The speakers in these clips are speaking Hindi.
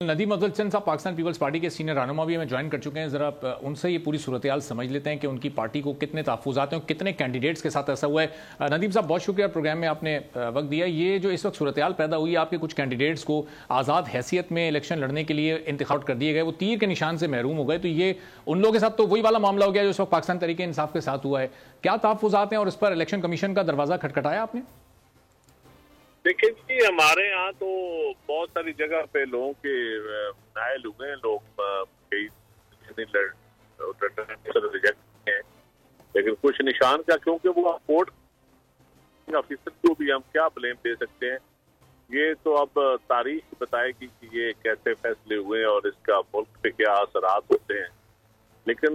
नदीम अफजल चंद साहब पाकिस्तान पीपल्स पार्टी के सीनियर रहनुमा भी हमें ज्वाइन कर चुके हैं। जरा उनसे ये पूरी सूरत हाल समझ लेते हैं कि उनकी पार्टी को कितने तहफ़्फ़ुज़ात हैं और कितने कैंडिडेट्स के साथ ऐसा हुआ है। नदीम साहब बहुत शुक्रिया प्रोग्राम में आपने वक्त दिया। ये जो इस वक्त सूरत हाल पैदा हुई है, आपके कुछ कैंडिडेट्स को आज़ाद हैसियत में इलेक्शन लड़ने के लिए इंतखाब कर दिए गए, वो तीर के निशान से महरूम हो गए, तो ये उन लोगों के साथ तो वही वाला मामला हो गया जो इस वक्त पाकिस्तान तहरीक इंसाफ के साथ हुआ है। क्या तहफ़्फ़ुज़ात हैं और इस पर इलेक्शन कमीशन का दरवाज़ा खटखटाया आपने? देखिए जी, हमारे यहाँ तो बहुत सारी जगह पे लोगों के घायल हुए हैं, लोग कई रिजेक्ट हैं, लेकिन कुछ निशान का, क्योंकि वो कोर्ट ऑफिसर को भी हम क्या ब्लेम दे सकते हैं। ये तो अब तारीख बताएगी कि ये कैसे फैसले हुए और इसका मुल्क पे क्या असरात होते हैं। लेकिन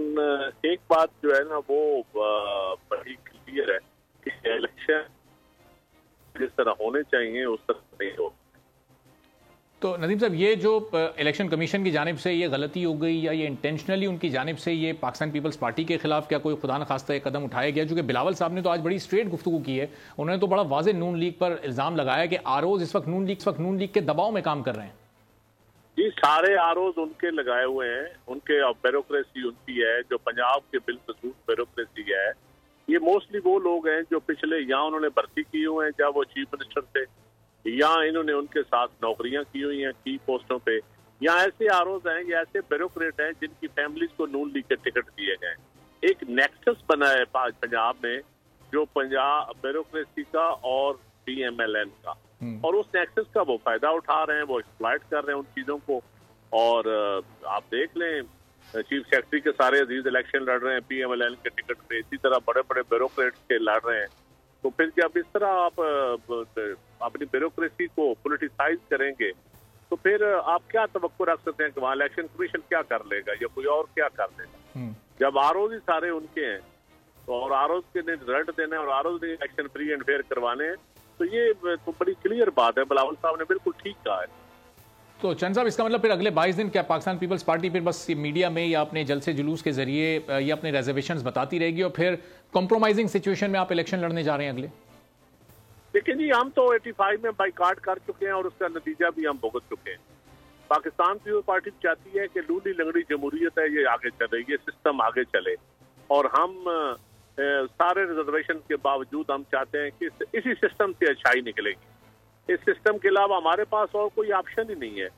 एक बात जो है ना, वो बड़ी क्लियर है कि इलेक्शन जिस तरह होने चाहिए उस तरह नहीं हो। तो नदीम साहब, ये जो इलेक्शन कमीशन की जानिब से ये गलती हो गई या ये इंटेंशनली उनकी जानिब से ये पाकिस्तान पीपल्स पार्टी के खिलाफ क्या कोई खुदा न खास्ता कदम उठाया गया? चूंकि बिलावल साहब ने तो आज बड़ी स्ट्रेट गुफ्तगू की है, उन्होंने तो बड़ा वाज़े नून लीग पर इल्जाम लगाया कि आरओज इस वक्त नून लीग के दबाव में काम कर रहे हैं। जी, सारे आरओज उनके लगाए हुए हैं, उनके ब्यूरोक्रेसी उनकी है, जो पंजाब के बिलखसूस ब्यूरोक्रेसी है। ये मोस्टली वो लोग हैं जो पिछले यहाँ उन्होंने भर्ती की हुए हैं जब वो चीफ मिनिस्टर थे, या इन्होंने उनके साथ नौकरियां की हुई हैं की पोस्टों पे, या ऐसे आरओज हैं या ऐसे ब्यूरोक्रेट हैं जिनकी फैमिलीज को नून लीग के टिकट दिए गए। एक नेक्सस बना है पंजाब में, जो पंजाब ब्यूरोक्रेसी का और PMLN का, और उस नेक्सस का वो फायदा उठा रहे हैं, वो एक्सप्लॉइट कर रहे हैं उन चीजों को। और आप देख लें, चीफ सेक्रेटरी के सारे अजीज इलेक्शन लड़ रहे हैं PMLN के टिकट पे, इसी तरह बड़े बड़े ब्यूरोक्रेट्स के लड़ रहे हैं। तो फिर जब इस तरह आप अपनी ब्यूरोक्रेसी को पॉलिटिसाइज करेंगे तो फिर आप क्या तवक्को रख सकते हैं कि वहाँ इलेक्शन कमीशन क्या कर लेगा या कोई और क्या कर लेगा? जब आरओज ही सारे उनके हैं तो, और आरओज के ने रिजल्ट देना है और आरओज ने इलेक्शन फ्री एंड फेयर करवाने हैं, तो ये तो बड़ी क्लियर बात है। बिलावल साहब ने बिल्कुल ठीक कहा है। तो चंद साहब, इसका मतलब फिर अगले 22 दिन क्या पाकिस्तान पीपल्स पार्टी फिर बस मीडिया में या अपने जलसे जुलूस के जरिए ये अपने रिजर्वेशंस बताती रहेगी और फिर कॉम्प्रोमाइजिंग सिचुएशन में आप इलेक्शन लड़ने जा रहे हैं अगले? देखिए जी, हम तो 85 में बाइकाट कर चुके हैं और उसका नतीजा भी हम भुगत चुके हैं। पाकिस्तान पीपल्स पार्टी चाहती है कि लूली लंगड़ी जमहूरियत है, ये आगे चले, ये सिस्टम आगे चले, और हम सारे रिजर्वेशन के बावजूद हम चाहते हैं कि इसी सिस्टम से अच्छाई निकलेगी। इस सिस्टम के अलावा हमारे पास और कोई ऑप्शन ही नहीं है।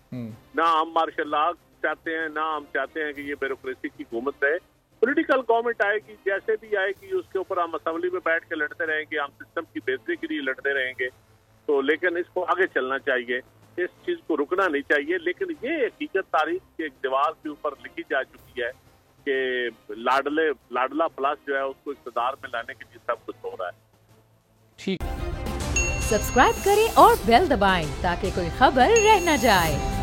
ना हम मार्शल लॉ चाहते हैं, ना हम चाहते हैं कि ये ब्यूरोक्रेसी की हुकूमत रहे। पॉलिटिकल गवर्नमेंट आएगी, जैसे भी आएगी, उसके ऊपर हम असेंबली में बैठ के लड़ते रहेंगे, हम सिस्टम की बेहतरी के लिए लड़ते रहेंगे। तो लेकिन इसको आगे चलना चाहिए, इस चीज को रुकना नहीं चाहिए। लेकिन ये हकीकत तारीख के एक दीवार के ऊपर लिखी जा चुकी है कि लाडला प्लस जो है उसको इक़्तिदार में लाने के लिए सब कुछ हो रहा है। ठीक, सब्सक्राइब करें और बेल दबाएं ताकि कोई खबर रह न जाए।